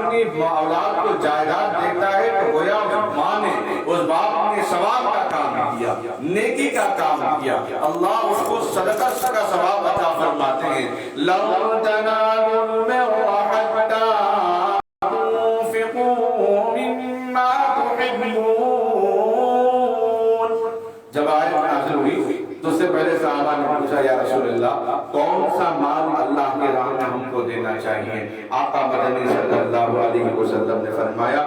اپنی اولاد کو جائیداد دیتا ہے تو گویا ماں نے اس باپ نے ثواب کا کام کیا، نیکی کا کام کیا، اللہ اس کو صدقہ کا ثواب عطا فرماتے ہیں۔ لَن تَنَالُوا الْبِرَّ حَتَّىٰ تُنفِقُوا مِمَّا تُحِبُّونَ۔ جب آیت نازل ہوئی تو اس سے پہلے صحابہ نے پوچھا یا رسول اللہ کون سا مال اللہ کے راہ میں ہم کو دینا چاہیے؟ آقا مدنی صلی اللہ علیہ وسلم نے فرمایا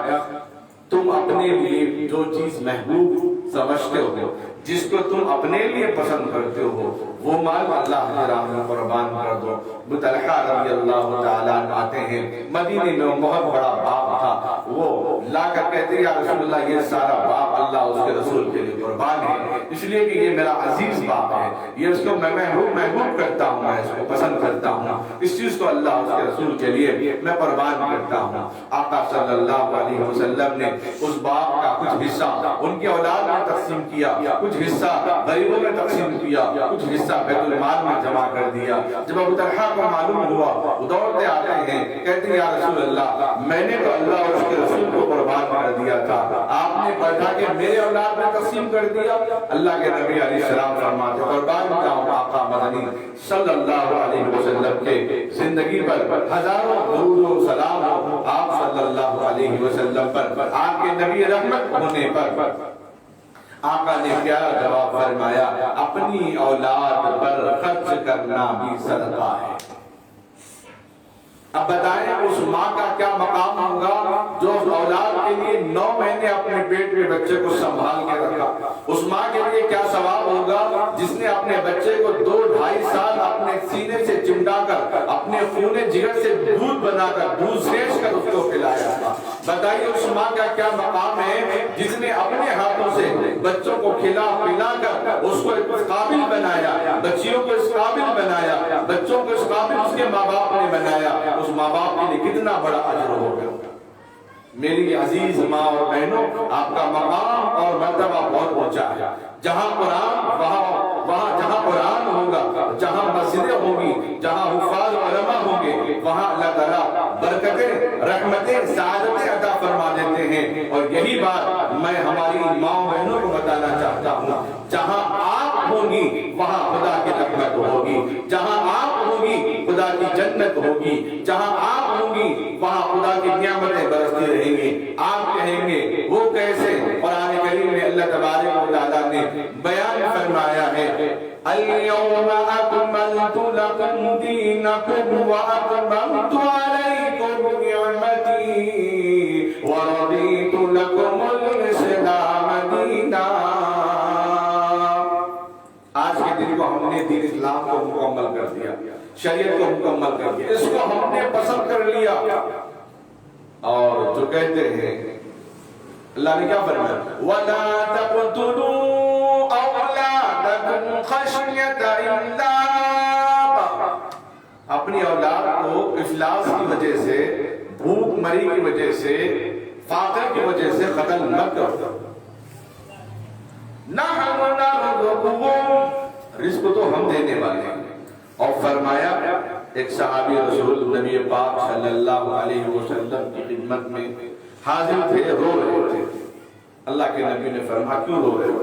تم اپنے لیے جو چیز محبوب سمجھتے ہو، جس کو تم اپنے لیے پسند کرتے ہو، وہ مال اللہ کے راہ میں قربان کر دو۔ ابو طلحہ رضی اللہ تعالیٰ عنہ آتے ہیں، مدینے میں بہت بڑا باغ تھا، وہ لا کر کہتے ہیں یا رسول اللہ یہ سارا باغ اللہ اس کے رسول کے لیے قربان ہے، اس لیے کہ یہ میرا عزیز باغ ہے، یہ اس کو میں محبوب کرتا ہوں، میں اس کو پسند کرتا ہوں، اس چیز کو اللہ اس کے رسول کے لیے میں قربان کرتا ہوں۔ آقا صلی اللہ علیہ وسلم نے اس باغ کا کچھ حصہ ان کی اولاد میں تقسیم کیا، کچھ حصہ غریبوں میں تقسیم کیا، کچھ حصہ بیت المال میں جمع کر دیا۔ جب ابو طلحہ کو معلوم ہوا وہ دوڑتے آتے ہیں، کہتے ہیں یا رسول اللہ میں نے تو اللہ اور اس کے رسول کو قربان کر دیا تھا، آپ نے پڑھا کہ میرے اولاد میں تقسیم کر دیا۔ اللہ کے نبی علیہ السلام فرماتے قربان جاؤں آقا مدنی صلی اللہ علیہ وسلم کے زندگی پر ہزاروں درود و سلام ہو آپ صلی اللہ علیہ وسلم پر، آپ کے نبی رحمت ہونے پر۔ آقا نے کیا جواب فرمایا؟ اپنی اولاد پر خرچ کرنا بھی صدقہ ہے۔ اب بتائیں اس ماں کا کیا مقام ہوگا جو اس اولاد کے لیے 9 مہینے اپنے پیٹ میں بچے کو سنبھال کے رکھا؟ اس ماں کے لیے کیا ثواب ہوگا جس نے اپنے بچے کو 2-2.5 سال اپنے سینے سے چمٹا کر اپنے خون جگر سے دودھ بنا کر دودھ سینچ کر اس کو پلایا تھا؟ بتائیے اس ماں کا کیا مقام ہے جس نے اپنے ہاتھوں سے بچوں کو کھلا پلا کر اس کو اس قابل بنایا، بچیوں کو اس قابل بنایا، بچوں کو اس قابل اس کے ماں باپ نے بنایا۔ اس ماں باپ کے لیے کتنا بڑا اجر ہوگا۔ میری عزیز ماں اور بہنوں، آپ کا مقام اور مرتبہ بہت اونچا ہے۔ جہاں قرآن وہاں جہاں قرآن ہوگا، جہاں مسجدیں ہوں گی، جہاں حفاظ علماء ہوں گے، وہاں اللہ تعالیٰ برکتیں، رحمتیں، سعادتیں عطا فرما دیتے ہیں۔ اور یہی بات میں ہماری ماں بہنوں کو بتانا چاہتا ہوں، جہاں آپ ہوں گی وہاں خدا کی رحمت ہوگی، جہاں آپ ہوں گی خدا کی جنت ہوگی، جہاں آپ ہوں گی وہاں خدا کی نعمتیں برستی رہیں گی۔ آپ کہیں گے وہ کیسے؟ قرآن کریم میں اللہ تبارک و تعالیٰ نے بیان فرمایا ہے اليوم اکملت لکم دینکم واتممت علیکم نعمتی ورضیت لکم الاسلام دینا۔ آج کے دن کو ہم نے دین اسلام کو مکمل کر دیا، شریعت کو مکمل کر دیا، اس کو ہم نے پسند کر لیا۔ اور جو کہتے ہیں اللہ نے کیا فرمایا وَلَا تَقْتُلُوا أَوْلَادَكُمْ خَشْيَةَ إِمْلَاقٍ، اپنی اولاد کو افلاس کی وجہ سے، بھوک مری کی وجہ سے، فاقر کی وجہ سے قتل مت کرو۔ نَحْنُ نَرْزُقُهُمْ، رزق تو ہم دینے والے ہیں۔ اور فرمایا ایک صحابی رسول نبی پاک صلی اللہ علیہ وسلم کی خدمت میں حاضر تھے، رو رہے تھے۔ اللہ کے نبی نے فرمایا کیوں رو رہے ہو؟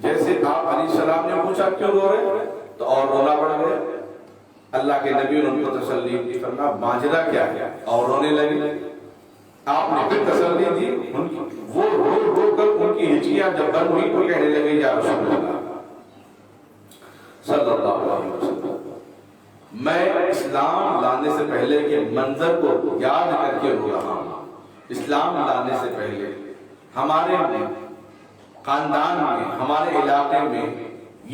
جیسے آپ علیہ السلام نے پوچھا کیوں رو رہے تو اور رونا پڑ گیا۔ اللہ کے نبی نے ان کو تسلی دی، فرمایا ماجرا کیا ہے، اور رونے لگے۔ آپ نے پھر تسلی دی، وہ رو رو کر ان کی ہچکیاں جب بند ہوئی تو کہنے لگے یا رسول اللہ صلی اللہ علیہ وسلم میں اسلام لانے سے پہلے کے منظر کو یاد کر کے رو رہا ہوں۔ اسلام لانے سے پہلے ہمارے خاندان میں، ہمارے علاقے میں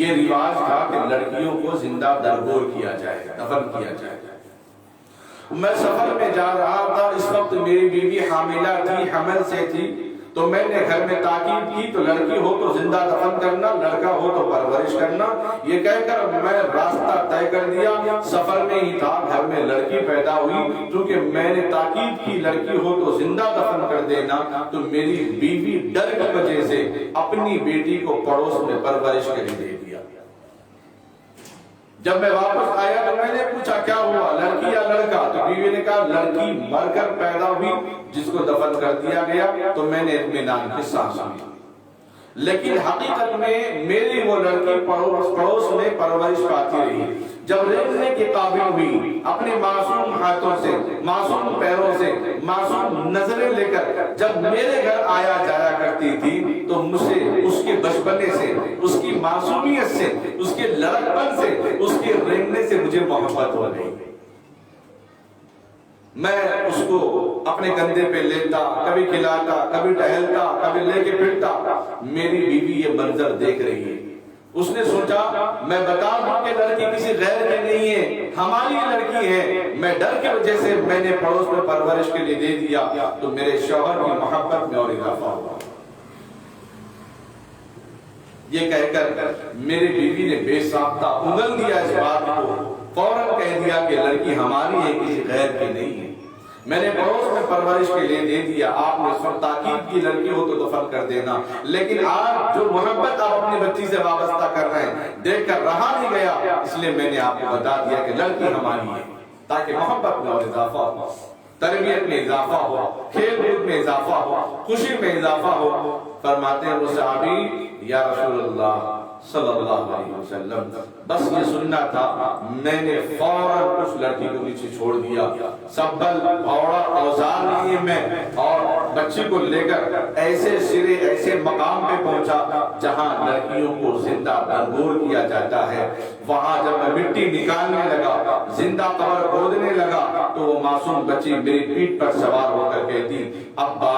یہ رواج تھا کہ لڑکیوں کو زندہ درگور کیا جائے، دفن کیا جائے۔ میں سفر میں جا رہا تھا، اس وقت میری بیوی حاملہ تھی، حمل سے تھی، تو میں نے گھر میں تاکید کی تو لڑکی ہو تو زندہ دفن کرنا، لڑکا ہو تو پرورش کرنا، یہ کہہ کر میں راستہ طے کر دیا۔ سفر میں ہی تھا، گھر میں لڑکی پیدا ہوئی، کیونکہ میں نے تاکید کی لڑکی ہو تو زندہ دفن کر دینا، تو میری بیوی ڈر کی وجہ سے اپنی بیٹی کو پڑوس میں پرورش کے لیے دے دیا۔ جب میں واپس آیا تو میں نے پوچھا کیا ہوا، لڑکی یا لڑکا؟ تو بیوی نے کہا لڑکی مر کر پیدا ہوئی جس کو دفن کر دیا گیا، تو میں نے اطمینان کی سانس لی۔ لیکن حقیقت میں میری وہ لڑکی پڑوس میں پرورش پاتی رہی۔ جب رہنے کے قابل ہوئی، اپنے معصوم ہاتھوں سے، معصوم پیروں سے، معصوم نظریں لے کر جب میرے گھر آیا جایا کرتی تھی تو مجھ سے اس کے بچپنے سے، اس کی معصومیت سے، اس کے لڑکپن سے، اس کے رہنے سے مجھے محبت ہو گئی۔ میں اس کو اپنے کندھے پہ لیتا، کبھی کھلاتا، کبھی ٹہلتا، کبھی لے کے پھرتا۔ میری بیوی یہ منظر دیکھ رہی ہے، اس نے سوچا میں بتا دوں کہ لڑکی کسی غیر کی نہیں ہے، ہماری لڑکی ہے۔ میں ڈر کی وجہ سے میں نے پڑوس میں پرورش کے لیے دے دیا، تو میرے شوہر کی محبت میں اور اضافہ ہوا۔ یہ کہہ کر میری بیوی نے بے ساختہ انگل دیا اس بات کو، فوراً کہہ دیا کہ لڑکی ہماری ہے، کسی غیر کی نہیں ہے۔ میں نے پڑوس میں پرورش کے لیے دے دیا، آپ نے اس وقت تاکید کی لڑکی ہو تو دفن کر دینا، لیکن آج جو محبت آپ اپنی بچی سے وابستہ کر رہے ہیں دیکھ کر رہا نہیں گیا، اس لیے میں نے آپ کو بتا دیا کہ لڑکی ہماری ہے، تاکہ محبت میں اور اضافہ ہو، تربیت میں اضافہ ہو، کھیل کود میں اضافہ ہو، خوشی میں اضافہ ہو۔ فرماتے ہیں وہ صحابی یا رسول اللہ صلی اللہ علیہ وسلم، بس یہ سننا تھا، میں نے فوراً اس لڑکی کو نیچے چھوڑ دیا، سبل بھوڑا اوزار لیے میں اور بچی کو لے کر ایسے سرے ایسے مقام پہ پہنچا جہاں لڑکیوں کو زندہ درگور کیا جاتا ہے۔ وہاں جب میں مٹی نکالنے لگا، زندہ قبر کھودنے لگا، تو وہ معصوم بچی میری پیٹھ پر سوار ہو کر کہتی ابا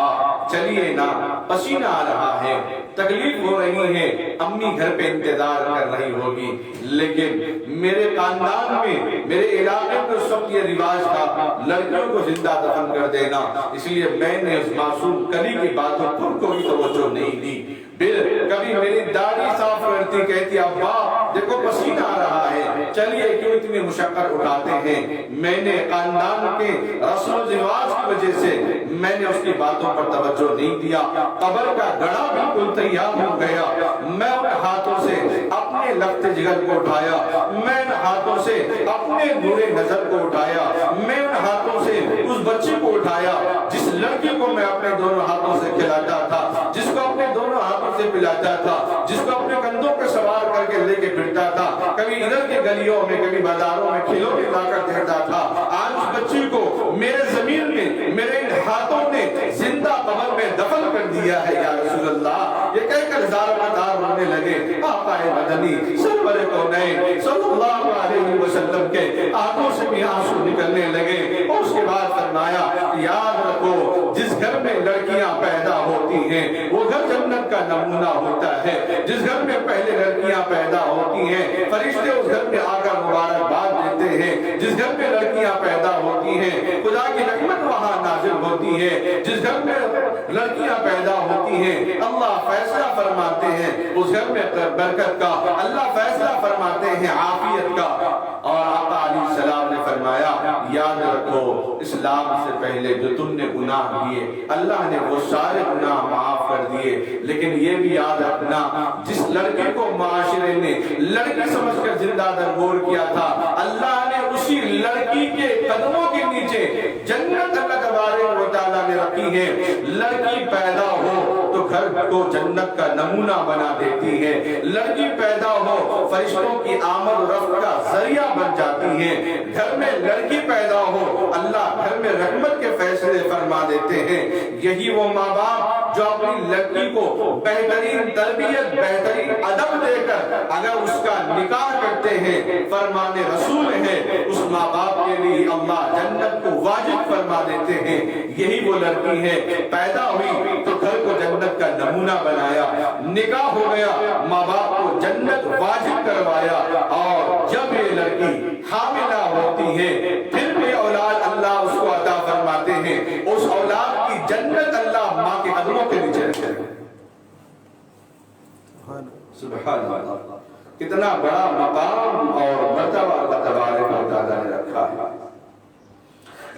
چلیے نا، پسینہ آ رہا ہے، تکلیف ہو رہی ہے، امی گھر پہ انتظار کر رہی ہوگی۔ لیکن میرے خاندان میں، میرے علاقے میں اس وقت یہ رواج تھا لڑکیوں کو زندہ دفن کر دینا، اس لیے میں نے اس معصوم کلی کی باتوں پر کوئی توجہ نہیں دی۔ کبھی میری داڑھی صاف کرتی، کہتی ابا دیکھو پسینہ آ رہا ہے، چلیے کیوں اتنی مشقت اٹھاتے ہیں۔ میں نے خاندان کے رسم و رواج کی وجہ سے میں نے اس کی باتوں پر توجہ نہیں دیا۔ قبر کا گڑھا بالکل تیار ہو گیا، میں ان ہاتھوں سے اپنے لخت جگر کو اٹھایا، میں ان ہاتھوں سے اپنے نور نظر کو اٹھایا، میں ان ہاتھوں سے اس بچی کو اٹھایا جس لڑکی کو میں اپنے دونوں ہاتھوں سے کھلاتا تھا، جس کو اپنے دونوں ہاتھوں سے پلاتا تھا، جس کو اپنے کندھوں پہ سوار کر کے لے کے پھرتا تھا، کبھی ادھر کے گلیوں میں کبھی بازاروں میں کھلونے لا کر دیتا تھا۔ آج اس بچی کو میرے زمین میں میرے ان ہاتھوں نے زندہ قبر میں دفن کر دیا ہے یا رسول اللہ۔ یہ کہہ کر زار مدار رونے لگے۔ آقا مدنی سرور کونین صلی اللہ علیہ وسلم کے آنکھوں سے بھی آنسو نکلنے لگے، اور اس کے بعد فرمایا یاد رکھو جس گھر میں لڑکیاں پیدا ہوتی ہیں وہ گھر جنت کا نمونہ ہوتا ہے۔ جس گھر میں پہلے لڑکیاں پیدا ہوتی ہیں فرشتے اس گھر میں آ کر مبارکباد دیتے ہیں۔ جس گھر میں لڑکیاں پیدا ہوتی ہیں خدا کی رحمت وہاں نازل ہوتی ہے۔ جس گھر میں لڑکیاں پیدا ہوتی ہیں اللہ فیصلہ فرماتے ہیں اس گھر میں برکت کا، اللہ فیصلہ فرماتے ہیں عافیت کا۔ اور آقا علیہ السلام نے فرمایا یاد رکھو اسلام سے پہلے جو تم نے گناہ کیے اللہ نے وہ سارے گناہ معاف کر دیے، لیکن یہ بھی یاد رکھنا جس لڑکی کو معاشرے نے لڑکی سمجھ کر زندہ درگور کیا تھا اللہ نے اسی لڑکی کے قدموں کے نیچے جنت اللہ تبارک و تعالیٰ نے رکھی ہے۔ لڑکی پیدا ہو تو گھر کو جنت کا نمونہ بنا دیتی ہے، لڑکی پیدا ہو فرشتوں کی آمد و رفت کا ذریعہ بن جاتی ہے۔ گھر میں لڑکی پیدا ہو اللہ گھر میں رحمت کے فیصلے فرما دیتے ہیں۔ یہی وہ ماں باپ جو اپنی لڑکی کو بہترین تربیت بہترین ادب دے کر اگر اس کا نکاح کرتے ہیں فرمان رسول ہے اس ماں باپ کے لیے اللہ جنت کو واجب فرما دیتے ہیں۔ یہی وہ لڑکی ہے پیدا ہوئی تو گھر کو جنت کا نمونہ بنایا، نکاح ہو گیا ماں باپ کو جنت واجب کروایا، اور جب یہ لڑکی حاملہ ہوتی ہے پھر بھی اولاد اللہ اس کو عطا فرماتے ہیں، اس اولاد کی جنت اللہ ماں کے قدموں کے نیچے رکھتے ہیں۔ سبحان اللہ، کتنا بڑا مقام اور مرتبہ اللہ تبارک و تعالیٰ نے رکھا ہے۔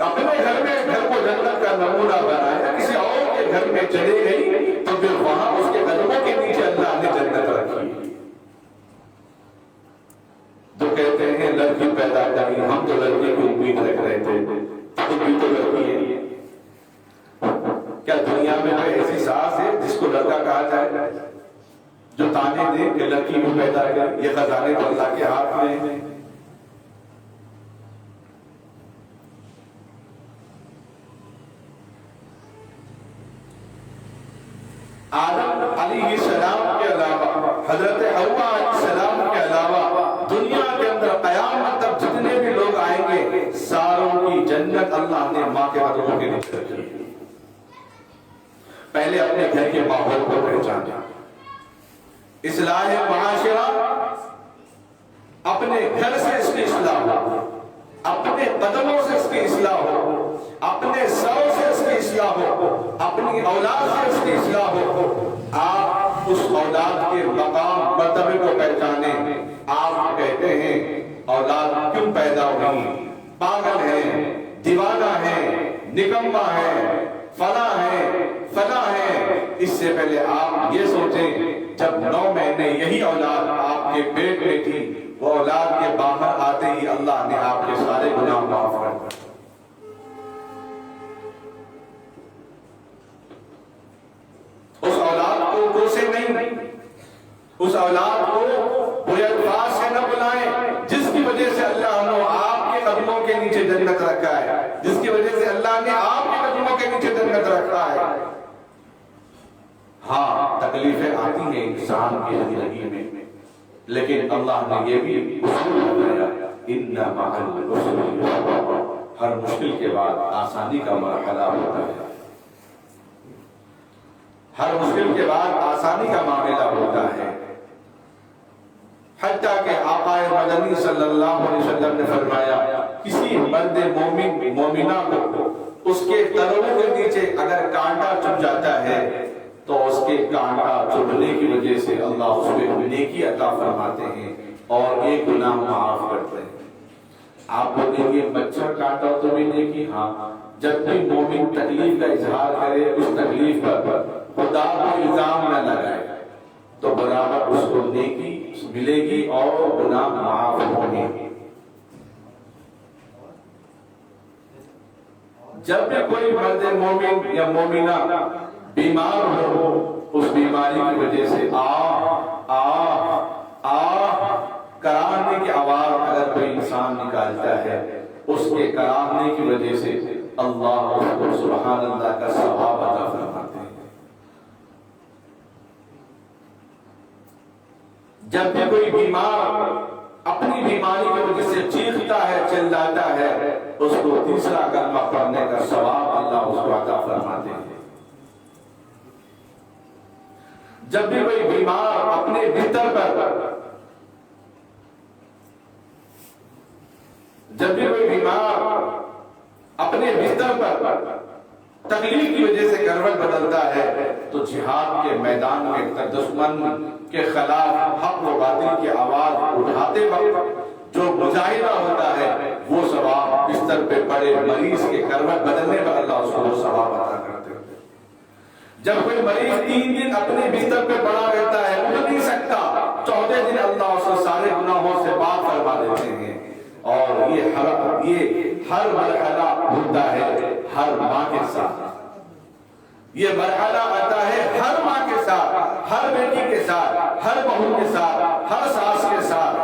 اپنے گھر میں گھر کو جنت کا نمونہ بنایا، کسی اور کے گھر میں چلے گئی تو پھر وہاں اس کے قدموں کے نیچے اللہ نے جنت رکھی۔ جو کہتے ہیں کیا دنیا میں کوئی ایسی ساس ہے جس کو لڑکا کہا جائے جو تانے دے کہ لڑکی کو پیدا کر؟ یہ خزانے تو اللہ کے ہاتھ میں ہیں۔ آدم علیہ السلام کے علاوہ، حضرت حوا علیہ السلام کے علاوہ دنیا کے اندر قیامت تک جتنے بھی لوگ آئیں گے ساروں کی جنت اللہ نے ماں کے قدموں کے نیچے رکھی۔ پہلے اپنے گھر کے ماحول کو پہچانا، اصلاح معاشرہ، اپنے گھر سے اس کی اصلاح ہو، اپنے قدموں سے اس کی اصلاح ہو، اپنے سروں سے اس کی اصلاح ہو، اپنی اولاد سے اس کی اصلاح ہو۔ آپ اس اولاد کے مقام مرتبے کو پہچانیں۔ آپ کہتے ہیں اولاد کیوں پیدا ہوئی؟ پاگل ہے، دیوانہ ہے، نکمہ ہے، فلاں ہے، فلاں ہے۔ اس سے پہلے آپ یہ سوچیں جب 9 مہینے یہی اولاد آپ کے پیٹ میں تھی، وہ اولاد کے باہر آتے ہی اللہ نے آپ کے سارے گناہ معاف کر دیے۔ اس اولاد کو کوسے نہیں، اس اولاد کو برے الفاظ سے نہ بلائیں جس کی وجہ سے اللہ نے آپ کے قدموں کے نیچے جنت رکھا ہے، جس کی وجہ سے اللہ نے آپ کے قدموں کے نیچے جنت رکھا ہے۔ ہاں تکلیفیں آتی ہیں انسان کی زندگی میں، لیکن اللہ نے یہ بھی اصول بتایا، ان مع العسر یسرا، ہر مشکل کے بعد آسانی کا مرحلہ ہوتا ہے، ہر مشکل کے بعد آسانی کا معاملہ ہوتا ہے۔ حتیٰ کہ آقا مدنی صلی اللہ علیہ وسلم نے فرمایا کسی مرد مومن مومنہ کو اس کے تلوؤں کے نیچے اگر کانٹا چبھ جاتا ہے تو اس کے کانٹا چبھنے کی وجہ سے اللہ اس کو نیکی عطا فرماتے ہیں اور ایک گناہ معاف کرتے ہیں۔ آپ بولیں گے مچھر کاٹا تو بھی نیکی؟ ہاں، جب بھی مومن تکلیف کا اظہار کرے اس تکلیف پر خدا کو الزام نہ لگائے تو برابر اس کو نیکی ملے گی اور گناہ معاف ہوں گے۔ جب بھی کوئی مرد مومن یا مومنہ بیمار ہو اس بیماری کی وجہ سے کراہنے کی آواز اگر کوئی انسان نکالتا ہے، اس کے کراہنے کی وجہ سے اللہ اس کو سبحان اللہ کا ثواب عطا فرماتے ہیں۔ جب بھی کوئی بیمار اپنی بیماری کی وجہ سے چیختا ہے، چلاتا ہے، اس کو تیسرا کلمہ پڑھنے کا ثواب اللہ اس کو عطا فرماتے ہیں۔ جب بھی کوئی بیمار اپنے بستر پر تکلیف کی وجہ سے کروٹ بدلتا ہے تو جہاد کے میدان میں دشمن کے خلاف حق و باطل کی آواز اٹھاتے وقت جو مجاہدہ ہوتا ہے وہ ثواب بستر پہ پڑے مریض کے کروٹ بدلنے پر اللہ اس کو ثواب عطا کرتے ہیں۔ جب کوئی مریض 3 دن اپنے بستر پہ پڑا رہتا ہے، اٹھ نہیں سکتا، 14 دن اللہ اس کو سارے گناہوں سے پاک فرما دیتے ہیں۔ اور یہ ہر مرحلہ ہوتا ہے ہر ماں کے ساتھ، یہ مرحلہ آتا ہے ہر ماں کے ساتھ، ہر بیٹی کے ساتھ، ہر بہو کے ساتھ، ہر ساس کے ساتھ۔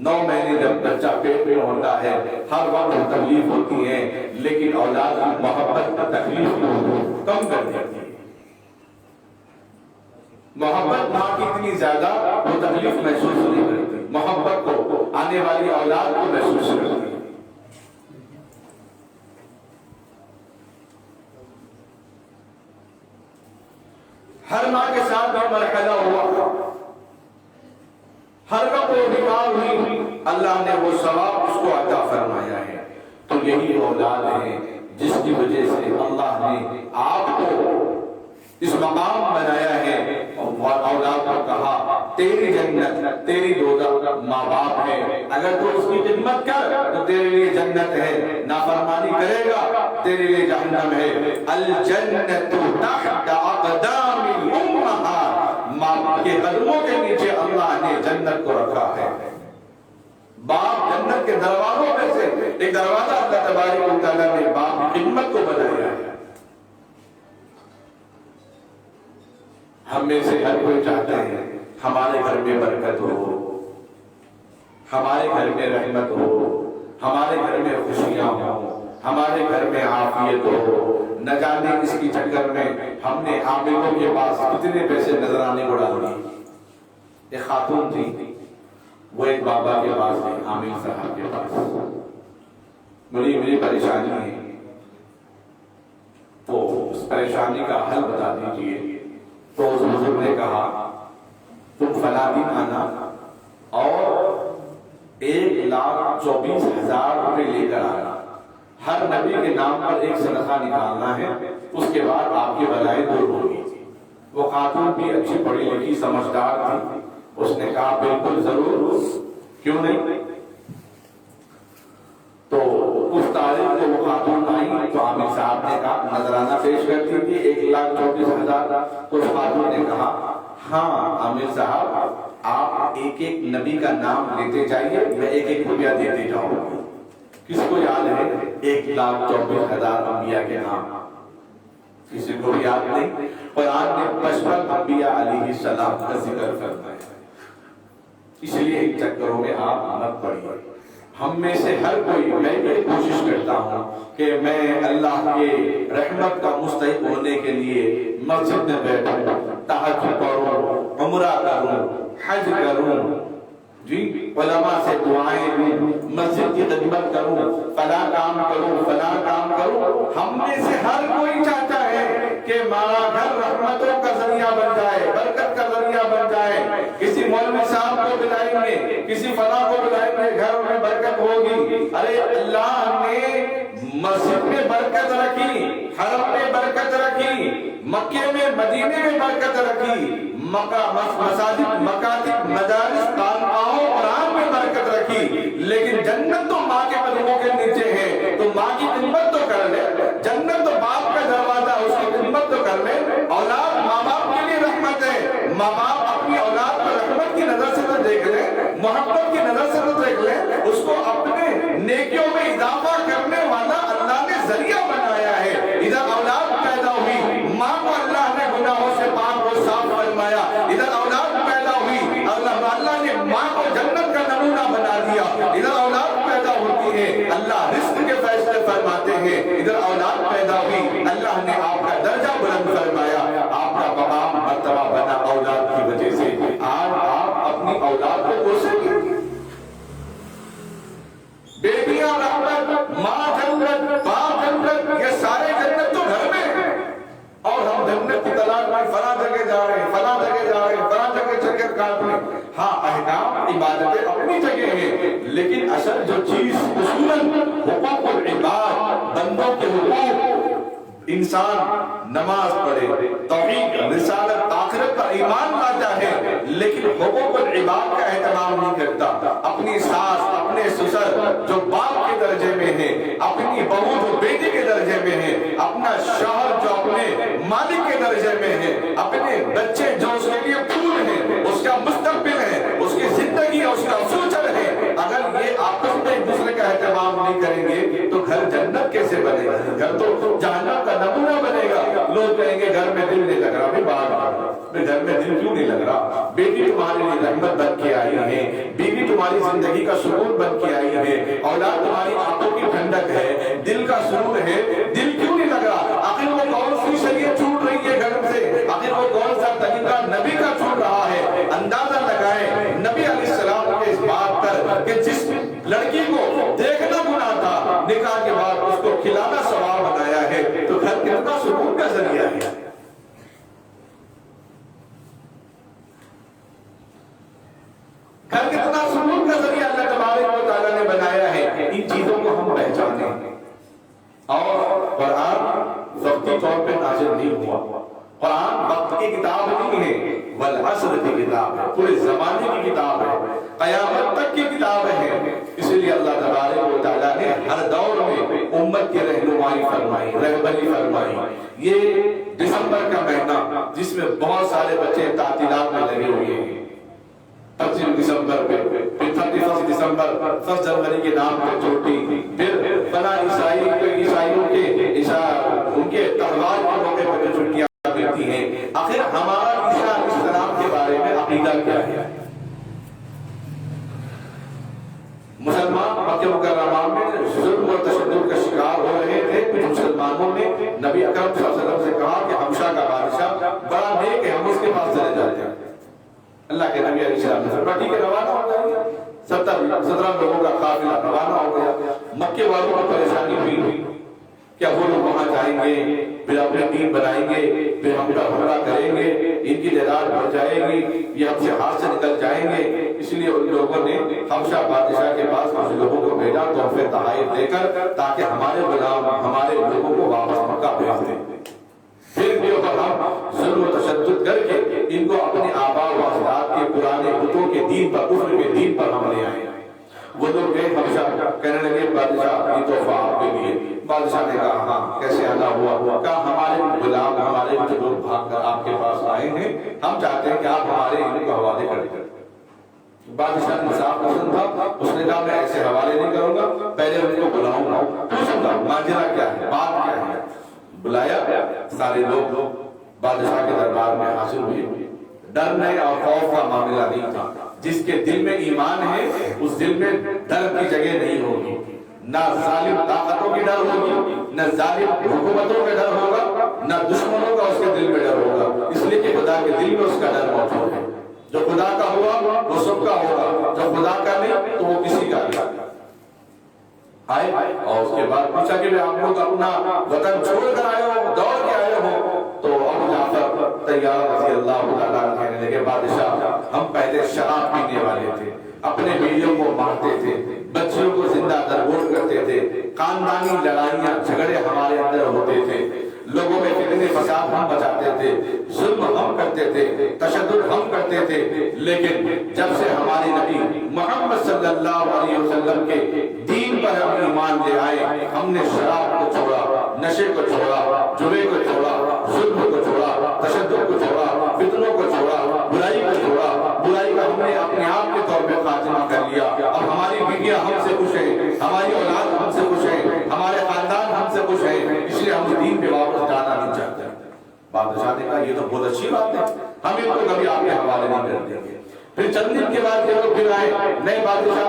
9 مہینے جب بچہ پیٹ میں ہوتا ہے ہر وقت تکلیف ہوتی ہے، لیکن اولاد کی محبت کا تکلیف کو کم کر دیتی ہے۔ محبت ماں کی اتنی زیادہ وہ تکلیف محسوس نہیں کرتی، محبت کو آنے والی اولاد کو محسوس کرتی ہے۔ ہر ماں کے ساتھ وہ مرحلہ ہوا، ہر وقت وہ بیمار ہوئی، اللہ نے وہ ثواب اس کو عطا فرمایا ہے۔ تو یہی اولاد ہے جس کی وجہ سے اللہ نے آپ کو اس مقام بنایا ہے اور اولاد کو کہا تیری جنت تیری دوزخ ماں باپ ہے، اگر تو اس کی خدمت کر تو تیرے لیے جنت ہے، نافرمانی کرے گا تیرے لیے جہنم ہے۔ الجنت تحت اقدام الامہات، ماں کے قدموں کے نیچے اللہ نے جنت کو رکھا ہے۔ باپ جنت کے دروازوں میں سے ایک دروازہ اللہ تبارک و تعالیٰ نے باپ کی خدمت کو بنایا ہے۔ ہم میں سے ہر کوئی چاہتے ہیں ہمارے گھر میں برکت ہو، ہمارے گھر میں رحمت ہو، ہمارے گھر میں خوشیاں ہوں، ہمارے گھر میں عافیت ہو۔ نہ جانے اس کی چکر میں ہم نے عاملوں کے پاس کتنے پیسے نذرانے کو ڈال دیے۔ ایک خاتون تھی، وہ ایک بابا کے پاس گئی، عامل صاحب کے پاس، میری پریشانی ہے، تو اس پریشانی کا حل بتا دیجئے۔ تو اس بزرگ نے کہا تم فلاں دن آنا اور 1,24,000 روپے لے کر آنا، ہر نبی کے نام پر ایک صدقہ نکالنا ہے، اس کے بعد آپ کی بلائیں دور ہوگی۔ وہ خاتون بھی اچھی پڑھی لکھی سمجھدار تھی، اس نے کہا بالکل ضرور، کیوں نہیں۔ تو اس تاریخ کو وہ خاتون آئی تو عامل صاحب نے کہا نذرانہ پیش کرتی تھی 1,24,000۔ تو اس خاتون نے کہا ہاں عامل صاحب آپ ایک ایک نبی کا نام لیتے جائیے، میں 1,1 روپیہ دیتے جاؤں گا۔ کس کو یاد ہے 1,24,000 انبیاء کے نام؟ کسی کو بھی یاد نہیں؟ قرآن نے 55 انبیاء علیہ السلام کا ذکر فرمایا، اس لیے ان چکروں میں آپ مت پڑیے۔ ہم میں سے ہر کوئی، میں یہ کوشش کرتا ہوں کہ میں اللہ کے رحمت کا مستحق ہونے کے لیے مسجد میں بیٹھوں، تہجد پڑھوں، عمرہ کروں، حج کروں، جی علماء سے دعائیں لوں، مسجد کی خدمت کروں، فلاں کام کروں، فلاں کام کروں۔ ہم میں سے ہر کوئی چاہتا ہے کہ ہمارا گھر رحمتوں کا ذریعہ بن جائے، برکت کا ذریعہ بن جائے۔ کسی مولوی صاحب کو بلائیں گے، کسی فلاں کو بلائیں گے، گھر میں برکت ہوگی۔ ارے اللہ نے مسجد میں برکت رکھی، حرم میں برکت رکھی، مکے میں مدینے میں برکت رکھی، مساجد، مکاتب، مدارس، خانقاہوں، قرآن میں برکت رکھی، لیکن جنت تو ماں کے قدموں کے نیچے ہے، تو ماں کی خدمت تو کر لے۔ جنت تو باپ کا دروازہ، اس کی خدمت تو کر لے۔ اولاد ماں باپ کے لیے رحمت ہے، ماں باپ اپنی اولاد پر رحمت کی نظر سے تو دیکھ لیں، محبت کی نظر سے تو دیکھ لیں، اس کو اپنے نیکیوں میں اضافہ کرنے والا اللہ نے ذریعہ بنایا ہے۔ ادھر اولاد پیدا ہوئی، ماں کو اللہ نے گناہوں سے پاک و صاف فرمایا، ادھر اولاد پیدا ہوئی، اللہ نے ماں کو جنت کا نمونہ بنا دیا۔ ادھر اولاد پیدا ہوتی ہے، اللہ رزق کے فیصلے فرماتے ہیں، ادھر اولاد پیدا ہوئی، اللہ نے آپ کا درجہ بلند فرمایا، آپ کا مقام مرتبہ بنا اولاد کی وجہ سے۔ آج آپ اپنی اولاد کو کوسیں گے، بیٹیاں رحمت، ماں جنت، باپ جنت، یہ سارے جنت تو گھر میں ہیں، اور ہم جنت کی تلاش میں فلاں جگہ جا رہے ہیں، فلاں جگہ جا رہے ہیں، فلاں جگہ چکر کاٹنے۔ ہاں احکام عبادتیں اپنی جگہ ہیں، لیکن اصل جو چیز اصولاً حقوق العباد، بندوں کے حقوق، انسان نماز پڑھے، توحید، رسالت، آخرت پر ایمان لاتا ہے، لیکن حقوق العباد کا اہتمام نہیں کرتا۔ اپنی ساس، اپنے سسر جو باپ کے درجے میں ہے، اپنی بہو جو بیٹی کے درجے میں ہے، اپنا شوہر جو اپنے مالک کے درجے میں ہے، اپنے بچے جو اس کے لیے پھول ہیں، اس کا مستقبل ہے، اس کی زندگی ہے، اس کا فیوچر ہے، اگر یہ آپس میں ایک دوسرے کا اہتمام نہیں کریں گے تو گھر جنت کیسے بنے گا؟ گھر تو جہنم کا نمونہ بنے گا۔ لوگ کہیں گے گھر میں دل نہیں لگ رہا، بھائی گھر میں دل کیوں نہیں لگ رہا؟ بیٹی تمہارے لیے رحمت بن کے آئی ہے، بیوی تمہاری زندگی کا سکون بن کے آئی ہے، اولاد تمہاری آنکھوں کی ٹھنڈک ہے، دل کا سرور ہے، دل کیوں نہیں لگ رہا؟ آخر وہ کون سی شریعت چھوٹ رہی ہے گھر سے؟ آخر وہ کون سا طریقہ نبی کا چھوٹ رہا ہے؟ اندازہ لگائیں نبی علیہ السلام کے اس بات پر کہ جس لڑکی کو دیکھنا گناہ تھا، نکاح کے بعد اس کو کھلانا ثواب بنایا ہے، تو گھر کتنا سکون کا ذریعہ ہے۔ گھر کتنا سکون کا ذریعہ اللہ تبارک و تعالیٰ نے بنایا ہے۔ ان چیزوں کو ہم پہچانیں۔ اور قرآن وقتی طور پہ نازل نہیں ہوا، قرآن وقت کی کتاب نہیں ہے، والعصر کی کتاب ہے، پورے زمانے کی کتاب ہے، قیامت تک کی کتاب ہے۔ اس لیے اللہ تبارک و تعالیٰ نے ہر دور میں امت کی رہنمائی فرمائی، رہبری فرمائی۔ یہ دسمبر کا مہینہ جس میں بہت سارے بچے تعطیلات میں لگے ہوئے ہیں، 25 دسمبر پہ، پھر 31 دسمبر، 1 جنوری کے نام پہ چھٹی، پھر فلاں عیسائیوں کے ان کے تہوار کے موقع پر چھٹیاں ملتی ہیں۔ آخر ہمارا نبی اکرم صلی اللہ علیہ وسلم سے کہا کہ حبشہ کا بادشاہ بڑا نیک ہے، ہم اس کے پاس چلے جاتے ہیں۔ اللہ کے نبی علیہ السلام نے فرمایا ٹھیک ہے روانہ ہو جائیے۔ 17 لوگوں کا قافلہ روانہ ہو گیا۔ مکے والوں کو پریشانی ہوئی، کیا وہ لوگ وہاں جائیں گے، پھر اپنے ٹیم بنائیں گے، پھر ہم پر حملہ کریں گے، ان کی تعداد بڑھ جائے گی، یہ ہم سے ہاتھ سے نکل جائیں گے۔ اس لیے ان لوگوں نے حبشہ بادشاہ کے پاس کچھ لوگوں کو بھیجا تحفے تحائف دے کر، تاکہ ہمارے غلام ہمارے لوگوں کو واپس مکہ بھیج دیں۔ پھر بھی اگر ہم ظلم و تشدد کر کے ان کو اپنے آباء و اجداد کے پرانے بتوں کے دین پر، کفر کے دین پر ہم لے آئے۔ وہ لوگ گئے حبشہ، کہنے لگے بادشاہ یہ تحفہ آپ کے لیے۔ بادشاہ نے کہا ہاں کیسے ادا ہوا؟ کہا ہمارے غلام ہمارے جو لوگ بھاگ کر آپ کے پاس آئے ہیں، ہم چاہتے ہیں کہ آپ ہمارے ان کو حوالے کر دیں۔ بادشاہ انصاف پسند تھا، اس نے کہا میں ایسے حوالے نہیں کروں گا، پہلے ان کو بلاؤں گا، پوچھوں گا ماجرا کیا ہے، بات کیا ہے۔ بلایا، سارے لوگ بادشاہ کے دربار میں حاضر ہوئے۔ ڈرنے اور خوف کا معاملہ نہیں تھا۔ جس کے دل میں ایمان ہے اس دل میں ڈر کی جگہ نہیں ہوگی، نہ ظالم طاقتوں کی ڈر ہوگی، نہ ظالم حکومتوں کا ڈر ہوگا، نہ دشمنوں کا اس کے دل میں ڈر ہوگا، اس لیے کہ خدا کے دل میں اس کا ڈر موجود ہے۔ جو خدا کا ہوا وہ سب کا ہوگا، جو خدا کا نہیں تو وہ کسی کا نہیں۔ آئے اور اس کے بعد پوچھا کہ آپ لوگ اپنا وطن چھوڑ کر آئے ہو، دوڑ کے آئے ہو؟ تو ابو جعفر تیار رضی اللہ تعالیٰ کہنے لگے بادشاہ ہم پہلے شراب پینے والے تھے، اپنے بیویوں کو مارتے تھے، بچیوں کو زندہ درگور کرتے تھے، خاندانی لڑائیاں جھگڑے ہمارے اندر ہوتے تھے، لوگوں میں فتنے فساد ہم بچاتے تھے، ظلم ہم کرتے تھے، تشدد ہم کرتے تھے، لیکن جب سے ہمارے نبی محمد صلی اللہ علیہ وسلم کے دین پر ہم ایمان لے آئے، ہم نے شراب کو چھوڑا، نشے کو چھوڑا، جوے کو چھوڑا، ظلم کو چھوڑا، تشدد کو چھوڑا، فتنوں کو چھوڑا، برائی کو چھوڑا، برائی کا ہم نے اپنے آپ کے طور پہ خاتمہ کر لیا۔ اب ہماری بیویاں ہم سے خوش ہیں، ہماری اولاد ہم سے خوش ہے، ہمارے خاندان ہم سے خوش ہے، اس لیے ہم دین پہ واپس جانا نہیں چاہتے۔ بادشاہ نے کہا یہ تو بہت اچھی بات ہے، ہم ان کو کبھی آپ کے حوالے نہیں کر دیں گے۔ پھر چند دن کے بعد یہ لوگ پھر آئے، نئے بادشاہ،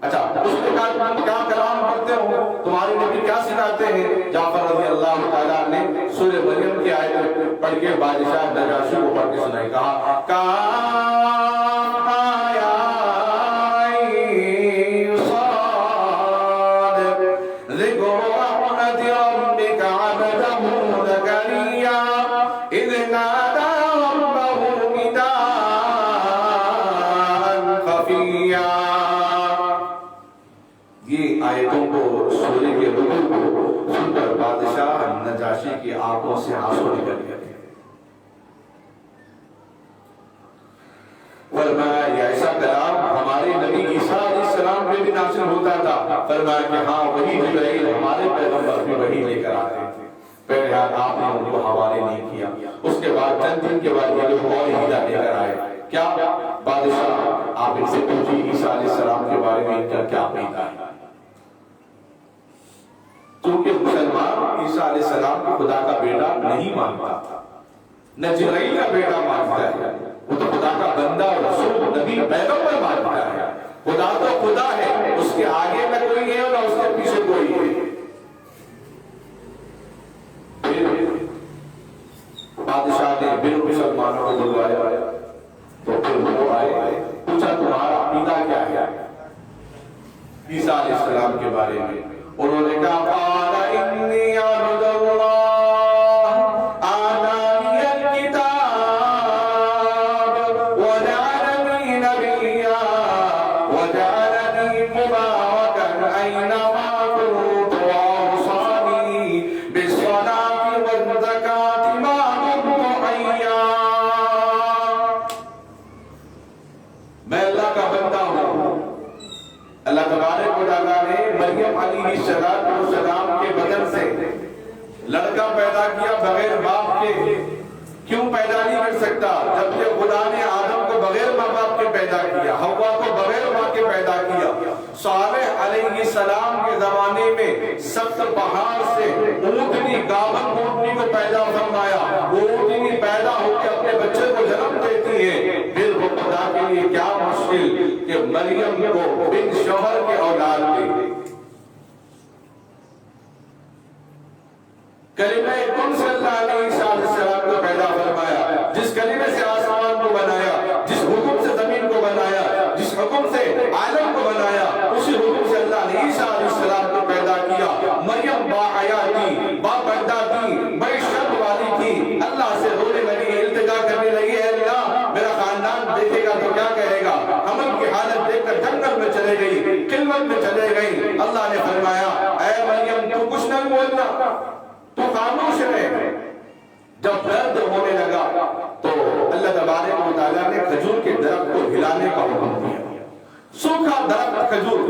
اچھا اس نے کہا تم کیا کلام پڑھتے ہو، تمہارے نبی کیا سکھاتے ہیں؟ جعفر رضی اللہ تعالیٰ نے سورہ مریم کی آیت پڑھ کے بادشاہ نجاشی کو پڑھ کے سنائی، کہا آیتوں کو، سورے کے رکوع کو سن کر بادشاہ نجاشی کی آنکھوں سے آنسو نکل گئے۔ فرمایا یہ ایسا کلام ہمارے نبی عیسیٰ علیہ السلام پہ بھی نازل ہوتا تھا۔ فرمایا کہ ہاں وہی جبرائیل ہمارے پیغمبر بھی وہی لے کر آتے تھے، بہرحال آپ نے ان کو حوالے نہیں کیا۔ اس کے بعد چند دن کے بعد یہ لوگ اور ہیرا لے کر آئے۔ کیا بادشاہ آپ ان سے پوچھیں عیسیٰ علیہ السلام کے بارے میں ان کا کیا عقیدہ ہے؟ کیونکہ مسلمان عیسیٰ علیہ السلام کو خدا کا بیٹا نہیں مانتا، نہ جبرائیل کا بیٹا مانتا ہے، وہ تو خدا کا بندہ اور رسول نبی پیغمبر مانتا ہے۔ خدا تو خدا ہے، اس کے آگے نہ کوئی ہے اور نہ اس کے پیچھے کوئی ہے۔ بادشاہ نے بن مسلمانوں کو بلوایا تو پھر وہ آئے، پوچھا تمہارا عقیدہ کیا ہے عیسیٰ علیہ السلام کے بارے میں؟ انہوں نے کہا قال انی عبد اللہ آتانی الکتاب وجعلنی نبیا وجعلنی مبارکا اینما کنت واوصانی بالصلاۃ والزکاۃ ما دمت حیا۔ میں اللہ کا بندہ ہوں۔ اللہ تبارک و تعالیٰ نے مریم علیہ السلام کے بدن سے لڑکا پیدا کیا بغیر باپ کے۔ کیوں پیدا نہیں کر سکتا؟ جبکہ خدا نے آدم کو بغیر ماں باپ کے پیدا کیا، حوا کو بغیر ماں کے پیدا کیا۔ صالح علیہ السلام کے زمانے میں سخت پہاڑ سے اونٹنی، گاون اونٹنی کو پیدا فرمایا۔ وہ اونٹنی پیدا ہو کے اپنے بچے کو جنم دیتی ہے۔ پھر وہ خدا کے لیے کیا مشکل کہ مریم کو بن شوہر کے اولاد دی۔ کلمہ کن سے اللہ نے عیسیٰ علیہ السلام کو پیدا فرمایا، جس کلمے سے آسمان کو بنایا، جس حکم سے زمین کو بنایا، جس حکم سے عالم کو بنایا، اسی حکم سے اللہ نے عیسیٰ علیہ السلام کو پیدا کیا۔ مریم با حیا تھی، با پردہ تھی، بڑی شرم والی تھی، اللہ سے رونے لگی، التجا کرنے لگی، اے اللہ میرا خاندان دیکھے گا تو کیا کہے گا؟ حمل کی حالت دیکھ کر جنگل میں چلے گئی، خلوت میں چلے گئی۔ اللہ نے فرمایا اے مریم تو کچھ نہ بولنا، تو خاموش رہے۔ جب درد ہونے لگا تو اللہ تبارک و تعالیٰ نے کھجور کے درخت کو ہلانے کا حکم دیا۔ سوکھا درخت کھجور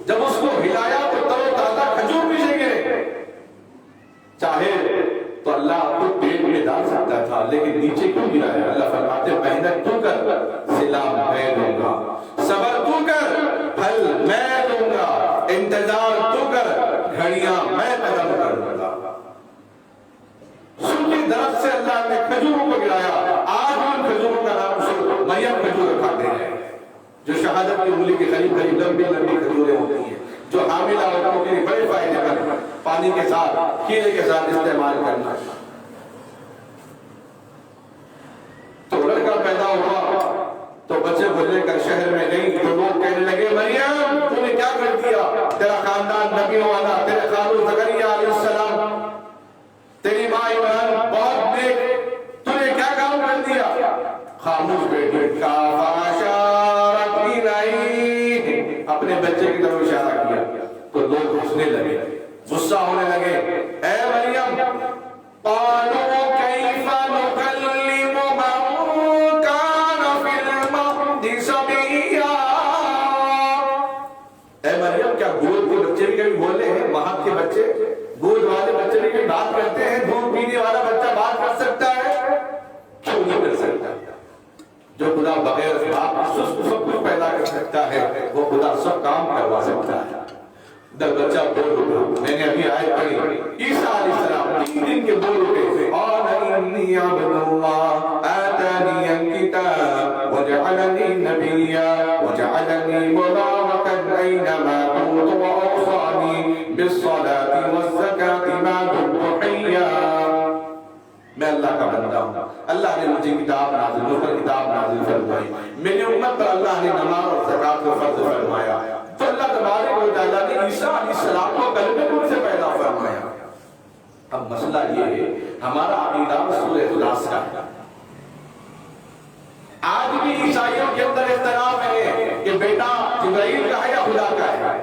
جب اس کو ہلایا تو تر و تازہ کھجور پیچھے گرے۔ چاہے تو اللہ آپ کو پیٹ میں ڈال سکتا تھا، لیکن نیچے کیوں گرایا؟ اللہ فرماتے محنت تو کر، صلہ میں دوں گا، صبر تو کر، پھل میں دوں گا، انتظار تو کر، گھڑیاں میں قدم کروں گا۔ سوکھے درخت سے اللہ نے کھجوروں کو گرایا۔ آج ان کھجوروں کا نام مریم کھجور رکھاتے ہیں، جو شہادت کی انگلی کے قریب قریب لمبی لمبی کھجوریں ہوتی ہیں، جو حاملہ عورتوں کے لیے بڑے فائدے مند، پانی کے ساتھ کھیرے کے ساتھ استعمال کرنا۔ تو لڑکا پیدا ہوا تو بچے کو لے کر شہر میں گئی تو لوگ کہنے لگے مریم تو نے کیا کر دیا؟ تیرا خاندان نبیوں والا، تیرے خالو زکریا علیہ السلام، تیری ماں عمران بہت نیک، تو نے کیا کام کر دیا؟ خاموش بیٹھے کا فاشارت نہیں، اپنے بچے کی طرف اشارہ کیا تو لوگ ہنسنے لگے، غصہ ہونے لگے۔ اے مریم قالوا کیف نکلم من کان فی المہد صبیا، اے مریم کیا گود کے بچے بھی کبھی بولے ہیں؟ مہد کے بچے، گود والے بچے بھی کبھی بات کرتے ہیں؟ دودھ پینے والا بچہ بات کر سکتا ہے؟ کیوں نہیں کر سکتا؟ جو خدا بغیر باپ سب کچھ پیدا کر سکتا ہے، وہ خدا سب کام کروا سکتا ہے۔ جب بچہ بول اٹھا، میں نے ابھی آیت پڑھی، عیسیٰ علیہ السلام 3 دن کے بول اٹھے، قال انی عبد اللہ آتانی الکتاب وجعلنی نبیا وجعلنی مبارکا اینما کنت واوصانی بالصلاۃ والزکاۃ ما دمت حیا۔ میں اللہ کا بندہ ہوں، اللہ نے مجھے کتاب نازل، مجھ پر کتاب نازل فرمائی، میری امت پر اللہ نے نماز اور زکوٰۃ کو فرض فرمایا۔ تو اللہ تبارک و تعالیٰ نے عیسیٰ علیہ السلام کو کلمہ کن سے پیدا فرمایا۔ اب مسئلہ یہ ہے، ہمارا عقیدہ سورہ اخلاص کا ہے۔ آج بھی عیسائیوں کے اندر اختلاف ہے کہ بیٹا جبرائیل کا ہے یا خدا کا ہے۔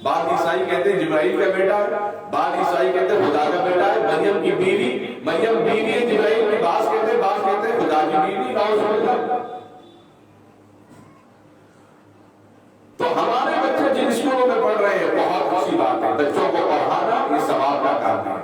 بعض عیسائی کہتے ہیں جبرائیل کا بیٹا ہے، بعض عیسائی کہتے ہیں خدا کا بیٹا ہے، مریم کی بیوی، مریم بیوی ہے جبرائیل کی، بعض کہتے ہیں خدا کی بیوی، نعوذ باللہ۔ تو ہمارے بچے جن اسکولوں میں پڑھ رہے ہیں بہت اچھی بات ہے، بچوں کو پڑھانا یہ ثواب کا کام ہے،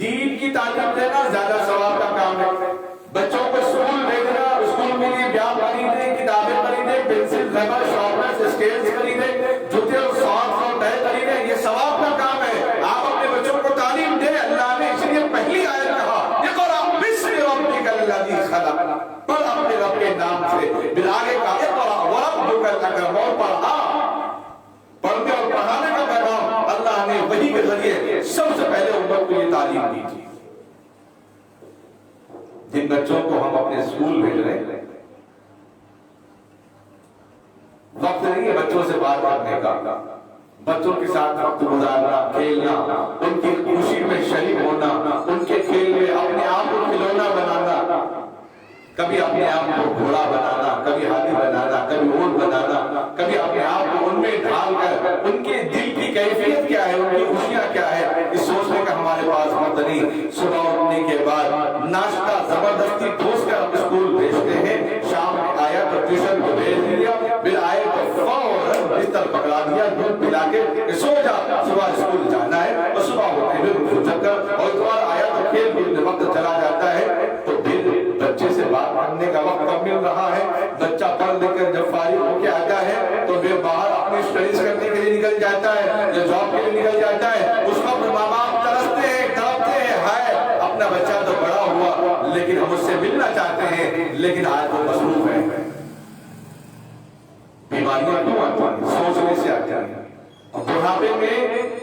دین کی تعلیم دینا زیادہ ثواب کا کام ہے۔ بچوں کو اسکول بھیجنا، اسکول کے لیے بیاگ خریدیں، کتابیں خریدیں، پنسل ربر شارپنر اسکیلز خریدیں، جوتے اور ساکس اور ٹائی خریدیں، یہ ثواب کا کام ہے۔ آپ اپنے بچوں کو تعلیم دیں، اللہ نے اس لیے پہلی آیت کہا اقرأ باسم ربک الذی خلق، پڑھ اپنے رب کے نام سے، پھر آگے کہا اقرأ وربک الاکرم، اور پڑھا۔ پڑھنے اور پڑھانے کا پیغام اللہ نے وحی کے ذریعے سب سے پہلے امت کو یہ تعلیم دی تھی۔ جن بچوں کو ہم اپنے اسکول بھیج رہے ہیں، وقت نہیں ہے بچوں سے بات کرنے کا، بچوں کے ساتھ وقت گزارنا، کھیلنا، ان کی خوشی میں شریک ہونا، ان کے کھیل میں اپنے آپ کو کھلونا بنانا، کبھی اپنے آپ کو گھوڑا بنانا، کبھی ہاتھی بنانا، کبھی اونٹ بنانا، کبھی اپنے آپ کو ان میں ڈھال کر ان کے دل کی کیفیت کیا ہے، ان کی خوشیاں کیا ہے، اس سوچنے کا ہمارے پاس وقت نہیں۔ صبح اٹھنے کے بعد ناشتہ زبردستی ٹھوس کر ہم اسکول بھیجتے ہیں، شام میں آیا تو ٹیوشن کو بھیج دیا، پھر آئے تو فوراً بستر پکڑا دیا، دودھ پلا کے سو جا، صبح اسکول جانا ہے، اور صبح ہوتے ہوئے رفو چکر، اور اتوار آیا تو کھیل کود میں وقت چلا جاتا ہے۔ تو پھر بچے سے بات کرنے کا وقت کب مل رہا ہے؟ بچہ پڑھ لکھ کر جب فارغ ہو کے آتا ہے تو پھر باہر اپنی اسٹڈیز کرنے کے لیے نکل جاتا ہے یا جاب کے لیے نکل جاتا ہے۔ اس کو اپنے ماں باپ ترستے ہیں، تڑپتے ہیں، ہائے اپنا بچہ تو بڑا ہوا لیکن ہم اس سے ملنا چاہتے ہیں، لیکن آج وہ مصروف ہے۔ بیماریاں کیوں آتی ہیں؟ سوچنے سے آتی ہیں۔ بڑھاپے میں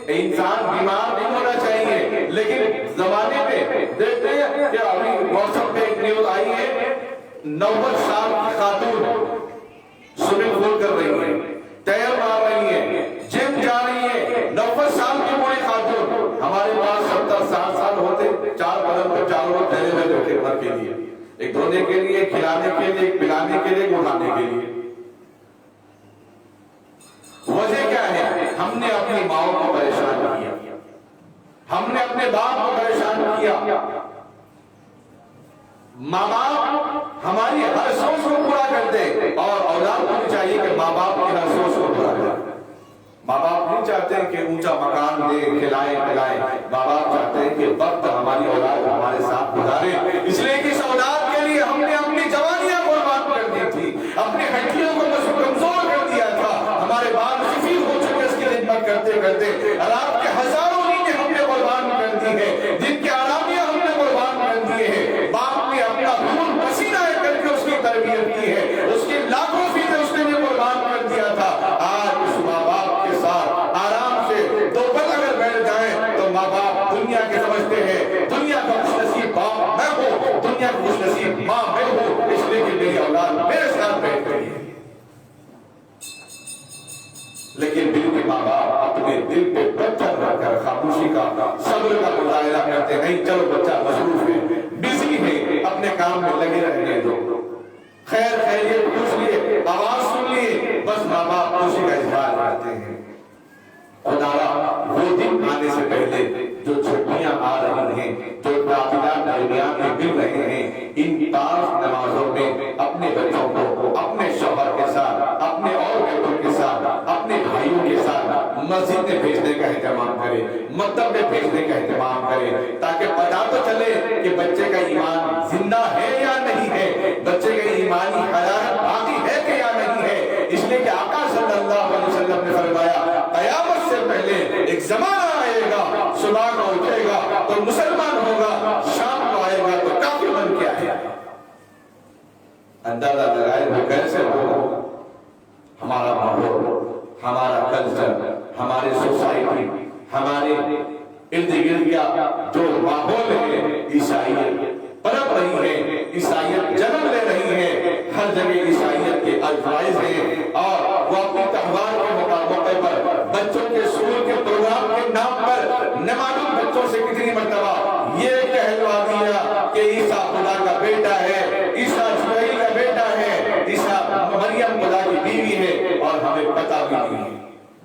انسان بیمار نہیں ہونا چاہیے، لیکن زمانے دیکھتے ہیں کہ ابھی واٹسپ پہ ایک نیوز آئی ہے، 90 سال کی خاتون سوئمنگ پول کر رہی ہے، تیر مار رہی ہے، جم جا رہی ہے، 90 سال کی بوڑھی خاتون۔ ہمارے پاس 70-60 سال ہوتے، 4 قدم پہ 4 لوگ ٹھہرے ہوئے تھے خدمت کے لیے، ایک دھونے کے لیے، ایک کھلانے کے لیے، ایک پلانے کے لیے، ایک اٹھانے کے لیے۔ وجہ کیا ہے؟ ہم نے اپنی ماؤں کو پریشان کیا، ہم نے اپنے باپ کو پریشان کیا۔ ماں باپ ہماری ہر سوچ کو پورا کرتے، اور اولاد کو چاہیے کہ ماں باپ کی ہر سوچ کو پورا کرے۔ ماں باپ نہیں چاہتے کہ اونچا مکان دے، کھلائیں پلائیں، ماں باپ چاہتے ہیں کہ وقت ہماری اولاد ہمارے ساتھ گزارے۔ اس لیے کہ اس اولاد کے لیے ہم نے اپنی جوانیاں قربان کر دی تھی، اپنی ہڈیوں کو کمزور کر دیا تھا، ہمارے بال سفید ہو چکے اس کی خدمت کرتے کرتے، اور آپ کے ہزاروں نیندیں ہم نے قربان کر دی ہے، جن کے آرامیاں ہم نے قربان کر دیے ہیں۔ باپ نے اپنا خون پسینہ کر کے اس کی تربیت کی ہے، اس کے لاکھوں فیصد اس نے بھی قربان کر دیا تھا۔ آج اس ماں باپ کے ساتھ آرام سے دو پل اگر بیٹھ جائیں تو ماں باپ دنیا کے سمجھتے ہیں دنیا کا خوش نصیب باپ میں ہوں، دنیا کی خوش نصیب ماں میں ہوں، اس لیے کہ میری اولاد میرے ساتھ بیٹھ گئی ہے۔ لیکن دل کے ماں باپ اپنے دل پہ پتھر رکھ کر خاموشی کا، صبر کا مظاہرہ کرتے نہیں، چلو بچہ مصروف ہے، بزی ہے، اپنے کام میں لگے رہنے دو، خیر خیریت پوچھ لیے، آواز سن لیے، بس ماں باپ خوشی کا اظہار کرتے ہیں۔ خدایا وہ دن آنے سے پہلے جو چھٹیاں آ رہی ہیں، جو تعطیلات درمیان میں مل رہے ہیں، ان 5 نمازوں میں اپنے بچوں کو اپنے شوہر کے ساتھ، اپنے اور بیٹوں کے ساتھ، اپنے بھائیوں کے ساتھ مسجد میں بھیجنے کا اہتمام کرے، مکتب میں بھیجنے کا اہتمام کرے، تاکہ پتہ تو چلے کہ بچے کا ایمان زندہ ہے یا نہیں ہے، بچے کا ایمانی حرارت باقی ہے کہ یا نہیں ہے۔ اس لیے کہ آقا صلی اللہ علیہ وسلم نے فرمایا قیامت سے پہلے ایک زمانہ آئے گا، صبح کو اٹھے گا تو مسلمان ہوگا، شام کو آئے گا تو کافر بن کے آئے گا۔ اندازہ لگائے وہ کیسے ہوگا؟ ہمارا ماحول، ہمارا کلچر، ہماری سوسائٹی، ہمارے ارد گرد کا جو ماحول ہے، عیسائیت پنپ رہی ہے، عیسائیت جنم لے رہی ہے، ہر جگہ عیسائیت کے الفاظ ہیں، اور وہ اپنی تہوار کے موقع پر بچوں کے اسکول کے پروگرام کے نام پر نہ معلوم بچوں سے کتنی مرتبہ یہ کہلوا دیا کہ عیسیٰ خدا کا بیٹا ہے، عیسیٰ جبرائیل کا بیٹا ہے، عیسیٰ مریم خدا کی بیوی ہے، اور ہمیں پتہ بھی نہیں ہے۔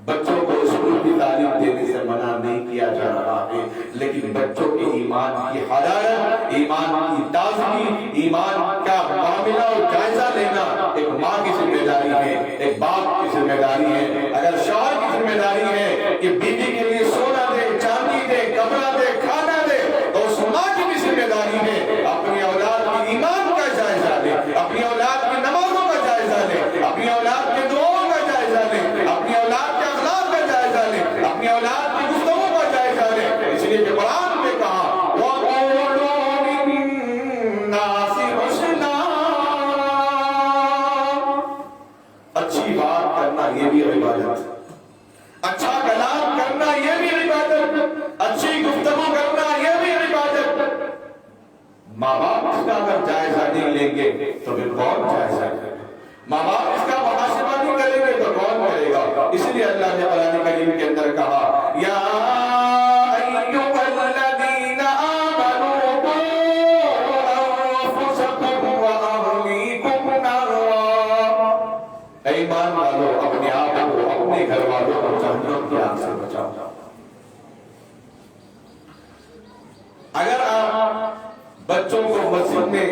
بچوں کو اسکول کی تعلیم دینے سے منع نہیں کیا جا رہا ہے، لیکن بچوں کے ایمان کی حرارت، ایمان کی تازگی، ایمان کا معاملہ اور جائزہ لینا ایک ماں کی ذمہ داری ہے، ایک باپ کی ذمہ داری ہے۔ اگر شوہر کی ذمہ داری ہے کہ بیوی کے لیے سونا دے، چاندی دے، کپڑا دے، کھانا دے، تو اس ماں کی بھی ذمہ داری ہے اپنی اولاد کی ایمان کا جائزہ لے، اپنی اولاد کی نمازوں کا جائزہ لے، اپنی اولاد کے دعاؤں کا جائزہ لے، اپنی اولاد کے اخلاق کا جائزہ لے، اپنی اولاد کی گفتگو کا جائزہ لے۔ اس لیے کہ قرآن میں کہا اچھی بات کرنا یہ بھی عبادت، اچھا کلام کرنا یہ بھی عبادت، اچھی گفتگو کرنا یہ بھی عبادت۔ ماں باپ اس کا اگر جائزہ نہیں لیں گے تو پھر کون جائزہ کرے گا؟ ماں باپ اس کا محاسبہ نہیں کریں گے تو کون کرے گا؟ اس لیے اللہ نے قرآن کریم کے اندر کہا یا ایھا الذین آمنوا قوا انفسکم واہلیکم نارا، اے ایمان والو اپنے آپ کو، اپنے گھر والوں کو جہنم کی آگ سے بچاؤ۔ اگر آپ بچوں کو مسجد میں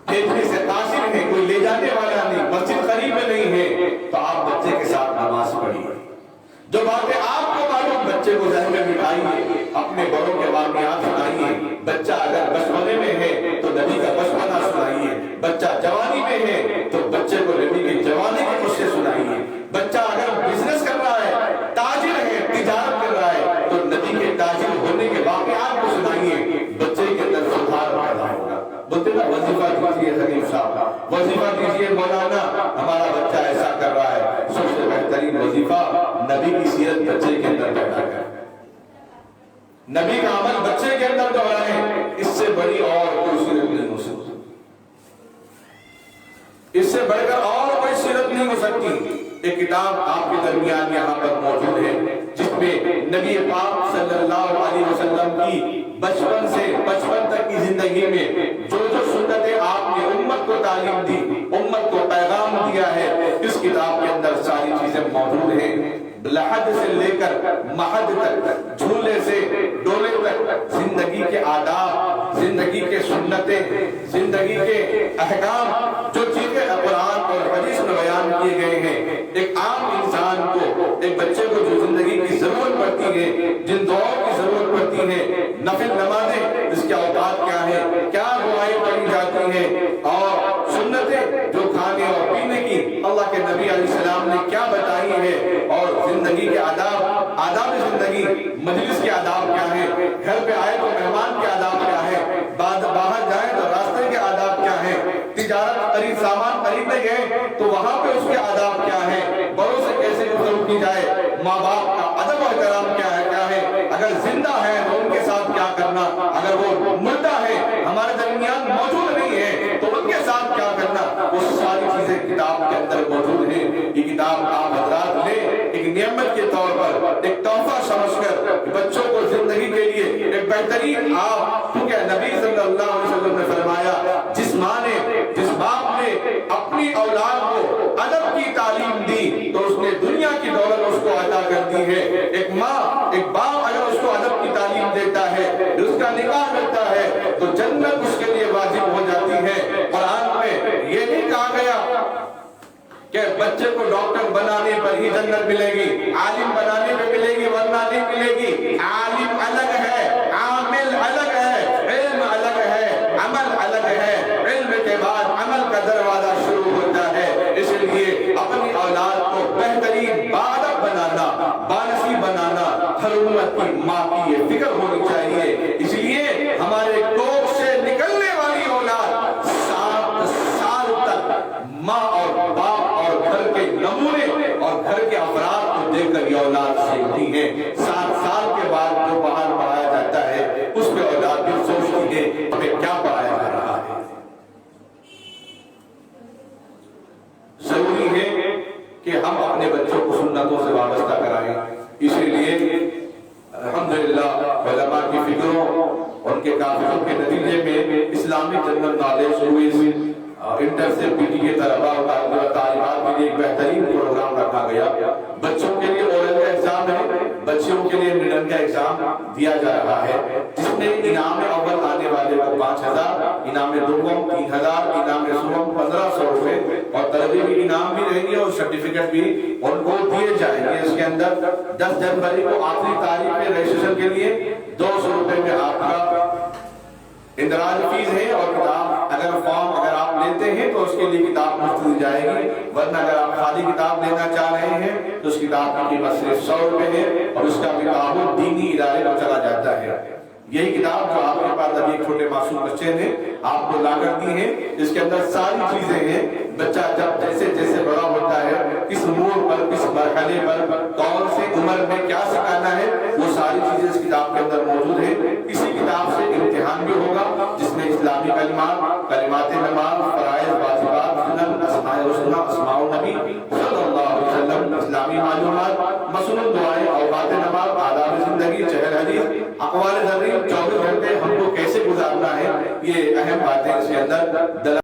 بھیجنے سے قاصر ہیں، کوئی لے جانے والا نہیں، مسجد قریب میں نہیں ہے، تو آپ بچے کے ساتھ نماز پڑھیے۔ جو باتیں آپ کو معلوم بچے کو ذہن میں بٹھائیے، اپنے بڑوں کے واقعات سنائیے۔ بچہ اگر بچپنے میں ہے تو نبی کا بچپنا سنائیے، بچہ جوانی میں ہے تو بچے کو نبی کی جوانی کے قصے سنائیے۔ بچہ اگر بزنس کر رہا ہے، تاجر ہے، تجارت کر رہا ہے تو نبی کے تاجر ہونے کے واقعات کو سنائیے، بچے کے اندر سدھار پیدا ہوگا۔ بولتے نا وظیفہ دیجیے خلیل صاحب، وظیفہ دیجیے مولانا، ہمارا بچہ ایسا کر رہا ہے، سب سے بہترین وظیفہ نبی کی سیرت بچے کے اندر پیدا کریں، نبی کا عمل بچے کے اندر دہرائیں۔ ایک کتاب آپ کے درمیان یہاں پر موجود ہے جس میں نبی پاک صلی اللہ علیہ وسلم کی بچپن تک کی زندگی میں جو سنتیں آپ نے امت کو تعلیم دی، امت کو پیغام دیا ہے، اس کتاب کے اندر ساری چیزیں موجود ہیں۔ لحد سے لے کر محد تک، جھولے سے ڈولے تک، زندگی کے آداب، زندگی کے سنتیں، زندگی کے احکام، جو چیزیں قرآن اور حدیث میں بیان کیے گئے ہیں، ایک عام انسان کو، ایک بچے کو جو زندگی کی ضرورت پڑتی ہے، جن دعاؤں کی ضرورت پڑتی ہے، نفل نمازیں اس کے اوقات کیا ہے، کیا دعائیں پڑھی جاتی ہیں، اور سنتیں جو کھانے اور پینے کی اللہ کے نبی علیہ السلام نے کیا بتائی ہے، اور زندگی کے آداب زندگی، مجلس کے آداب کیا ہیں، گھر پہ آئے تو مہمان کے آداب کیا ہیں، باہر جائیں تو راستے کے آداب کیا ہیں، تجارت سامان خریدنے گئے تو وہاں پہ اس کے آداب کیا ہیں، بڑوں سے کیسے گفتگو کی جائے، ماں باپ کا ادب و احترام کیا ہے، اگر زندہ ہے تو ان کے ساتھ کیا کرنا، اگر وہ مردہ ہے ہمارے درمیان موجود نہیں ہے تو ان کے ساتھ کیا کرنا، وہ ساری چیزیں کتاب کے اندر موجود ہیں۔ یہ کتاب آپ حضرات لیں ایک نعمت کے طور پر، ایک تحفہ سمجھ کر بچوں کو زندگی کے لیے ایک بہترین آپ، کیونکہ نبی صلی اللہ علیہ وسلم نے فرمایا جس ماں نے، جس باپ نے اپنی اولاد کو ادب کی تعلیم دی تو اس نے دنیا کی دولت اس کو عطا کر دی ہے۔ ایک ماں، ایک باپ اگر اس کو ادب کی تعلیم دیتا ہے، اس کا نکاح کرتا ہے تو جنت اس کے لیے واجب ہو جاتی ہے۔ قرآن میں یہ نہیں کہا گیا کہ بچے کو ڈاکٹر بنانے پر ہی جنت ملے گی، عالم بنانے پہ ملے گی ورنہ نہیں ملے گی۔ عالم الگ ہے، عامل الگ ہے، علم الگ ہے، عمل الگ ہے، علم کے بعد عمل کا دروازہ شروع ہوتا ہے۔ اس لیے اپنی اولاد کو بہترین باادب بنانا، بانسی بنانا ہر امت کی ماں کی یہ فکر ہونی چاہیے۔ اس لیے ہمارے کوکھ سے نکلنے والی اولاد 7 سال تک ماں اور باپ اور گھر کے نمونے اور گھر کے افراد کو دیکھ کر یہ اولاد سیکھتی ہے۔ 7 سال کے بعد جو باہر پڑھایا جاتا ہے اس پہ اولاد بھی سوچتی ہے ہمیں کیا پڑھایا جا رہا ہے۔ ضروری ہے کہ ہم اپنے بچوں کو سنتوں سے وابستہ کرائیں۔ اسی لیے الحمدللہ علماء کی فکروں، ان کے کافروں کے نتیجے میں اسلامی جنرل نالج ہوئی، انٹر سے پی ٹی کے طلباء اور طالبات کے لیے ایک بہترین پروگرام رکھا گیا۔ بچوں کے لیے اورل کا ایگزام ہے، بچوں کے لیے مڈل کا ایگزام دیا جا رہا ہے، جس میں انعام اول آنے والے کو 5000، انعام دوم 3000، انعام سوم 1500 روپے اور ترغیبی انعام بھی رہیں گے اور سرٹیفکیٹ بھی ان کو دیے جائیں گے۔ اس کے اندر 10 جنوری کو آخری تاریخ میں رجسٹریشن کے لیے 200 روپے میں آپ کا اندراج فیس ہے، اور کتاب اگر فارم اگر آپ لیتے ہیں تو اس کے لیے کتاب مفت دی جائے گی، ورنہ اگر آپ خالی کتاب لینا چاہ رہے ہیں تو اس کتاب کی قیمت صرف 100 روپے ہے اور اس کا بھی تعاون دینی ادارے کو چلا جاتا ہے۔ یہی کتاب جو آپ کے پاس ابھی ایک چھوٹے معصوم بچے نے آپ کو لا کر دی ہے، اس کے اندر ساری چیزیں ہیں۔ بچہ جب جیسے جیسے بڑا ہوتا ہے، کس موڑ پر، کس مرحلے پر، کون سے عمر میں کیا سکھانا ہے، وہ ساری چیزیں اس کتاب کے اندر موجود ہے۔ اسی کتاب سے امتحان بھی ہوگا جس میں اسلامی کلمات، کلمات نماز، فرائض، واجبات، سنن، اسماء الحسنی، اسماء النبی صلی اللہ علیہ وسلم، اسلامی معلومات، مسنون دعائیں، اوقات نماز، آداب زندگی، چہل حدیث، اقوال ضروری، 24 گھنٹے ہم کو کیسے گزارنا ہے، یہ اہم باتیں اس کے اندر